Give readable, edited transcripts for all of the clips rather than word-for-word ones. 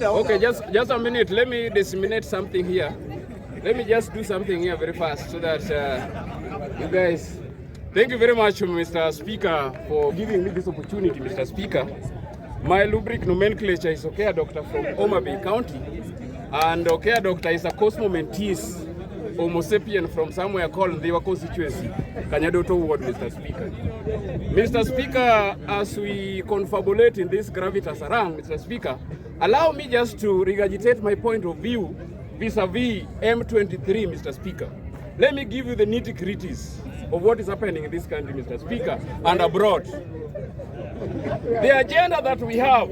Okay, just a minute. Let me disseminate something here. Let me just do something here very fast so that you guys... Thank you very much, Mr. Speaker, for giving me this opportunity, Mr. Speaker. My lubric nomenclature is Okea Doctor from Homa Bay County. And Okea Doctor is a cosmomentese Homo sapien from somewhere called Ndiwa constituency, Kanyadoto ward, Mr. Speaker. Mr. Speaker, as we confabulate in this gravitas around, Mr. Speaker, allow me just to regurgitate my point of view vis-a-vis M23, Mr. Speaker. Let me give you the nitty-gritties of what is happening in this country, Mr. Speaker, and abroad. The agenda that we have,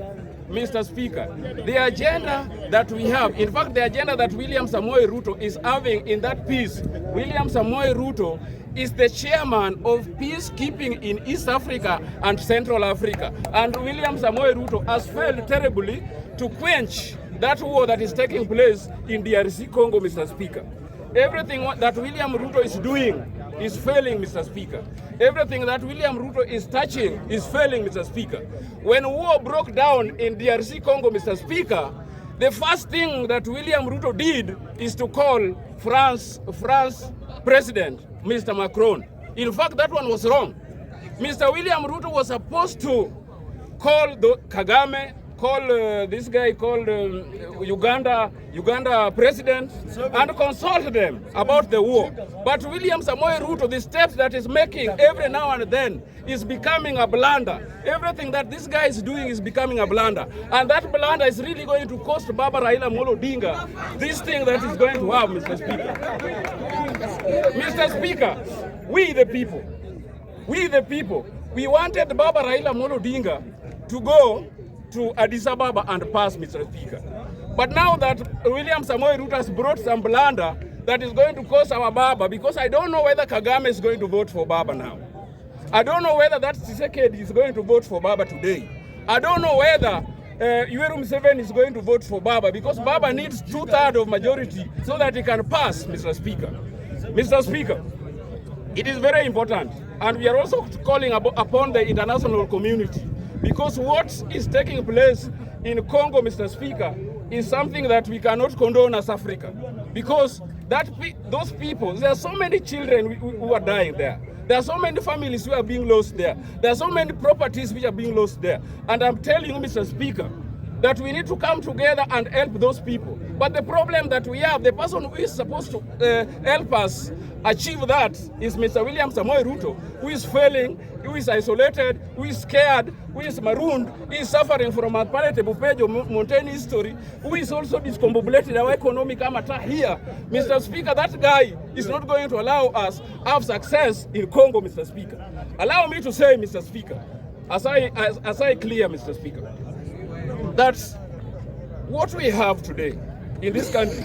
Mr. Speaker, the agenda that we have, in fact, the agenda that William Samoei Ruto is having in that peace, William Samoei Ruto is the chairman of peacekeeping in East Africa and Central Africa. And William Samoei Ruto has failed terribly to quench that war that is taking place in DRC Congo, Mr. Speaker. Everything that William Ruto is doing is failing, Mr. Speaker. Everything that William Ruto is touching is failing, Mr. Speaker. When war broke down in DRC Congo, Mr. Speaker, the first thing that William Ruto did is to call France President, Mr. Macron. In fact, that one was wrong. Mr. William Ruto was supposed to call Kagame, call this guy called Uganda president, and consult them about the war. But William Samoei Ruto, the steps that is making every now and then is becoming a blunder. Everything that this guy is doing is becoming a blunder. And that blunder is really going to cost Baba Raila Amolo Odinga this thing that is going to have, Mr. Speaker. Mr. Speaker, we the people, we wanted Baba Raila Amolo Odinga to go to Addis Ababa and pass, Mr. Speaker. But now that William Samoei Ruto has brought some blunder that is going to cost our Baba, because I don't know whether Kagame is going to vote for Baba now. I don't know whether that Tshisekedi is going to vote for Baba today. I don't know whether Yoweri Museveni is going to vote for Baba, because Baba needs 2/3 of majority so that he can pass, Mr. Speaker. Mr. Speaker, it is very important, and we are also calling upon the international community, because what is taking place in Congo, Mr. Speaker, is something that we cannot condone as Africa. Because those people, there are so many children who are dying there. There are so many families who are being lost there. There are so many properties which are being lost there. And I'm telling you, Mr. Speaker, that we need to come together and help those people. But the problem that we have, the person who is supposed to help us achieve that is Mr. William Samoei Ruto, who is failing, who is isolated, who is scared, who is marooned, who is suffering from a palatable page of mountain history, who is also discombobulated our economic amateur here. Mr. Speaker, that guy is not going to allow us have success in Congo, Mr. Speaker. Allow me to say, Mr. Speaker, as I clear, Mr. Speaker, that what we have today in this country,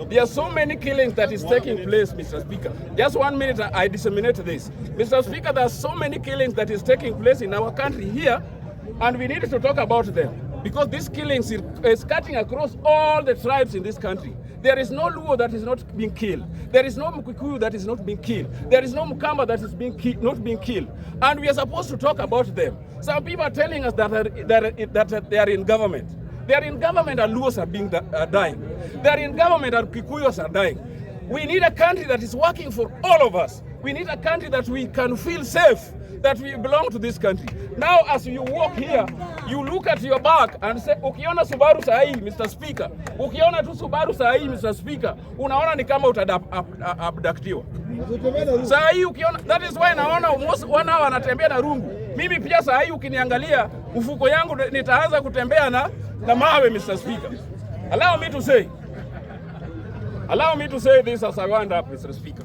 there are so many killings that is taking place, Mr. Speaker. Just 1 minute, I disseminate this. Mr. Speaker, there are so many killings that is taking place in our country here, and we need to talk about them, because these killings is cutting across all the tribes in this country. There is no Luo that is not being killed. There is no Mukikuyu that is not being killed. There is no Mukamba that is not being killed. And we are supposed to talk about them. Some people are telling us that they are in government. They are in government and Luos are dying. They are in government and Kikuyos are dying. We need a country that is working for all of us. We need a country that we can feel safe, that we belong to this country. Now, as you walk here, you look at your back and say, ukiona Subaru sahi, Mr. Speaker, ukiona tu Subaru sahi, Mr. Speaker, unaona ni kama utadabdaktiwa. Sahi ukiona, that is why naona wana wanatembea na rungu. Mimi pia sahi ukiniangalia, ufuko yangu nitaanza kutembea na mawe, Mr. Speaker. Allow me to say this as I wind up, Mr. Speaker,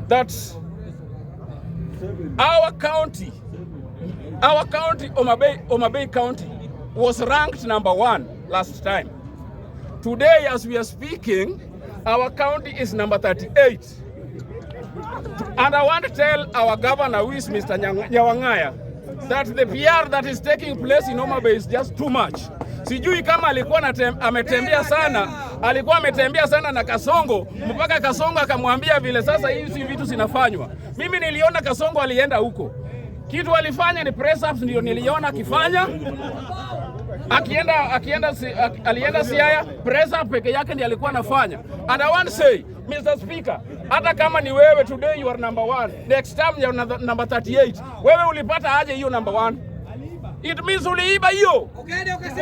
that our county, Homa Bay County, was ranked #1 last time. Today, as we are speaking, our county is number 38. And I want to tell our governor, who is Mr. Nyawangaya, that the PR that is taking place in Homa Bay is just too much. Sijui kama alikuwa ametembea sana na Kasongo, mpaka Kasongo akamwambia vile sasa hizi vitu zinafanywa. Mimi niliona Kasongo alienda huko. Kitu alifanya ni press ups, ndio niliona akifanya. alienda Siaya, presa peke yake ndiye alikuwa anafanya. And I want to say, Mr. Speaker, hata kama ni wewe today you are number 1, next time you are number 38. Wewe ulipata aje hiyo number 1? It means uliiba hiyo.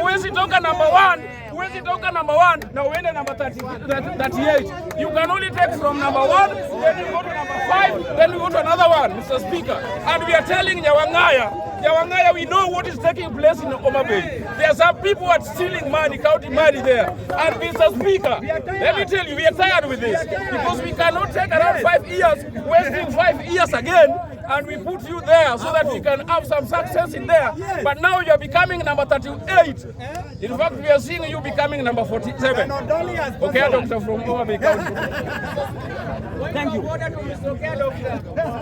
Huwezi toka number 1, huwezi toka number 1 na uende number 38. You can only take from number 1, then you go to number 5, then you go to another one, Mr. Speaker. And we are telling Nyawangaya, we know what is taking place in Homa Bay. There are some people who are stealing money, counting money there. And Mr. Speaker, let me tell you, we are tired with this. Because we cannot take around 5 years, wasting 5 years again, and we put you there so that we can have some success in there. But now you are becoming number 38. In fact, we are seeing you becoming number 47. Okay, Doctor from Homa Bay County. Thank you.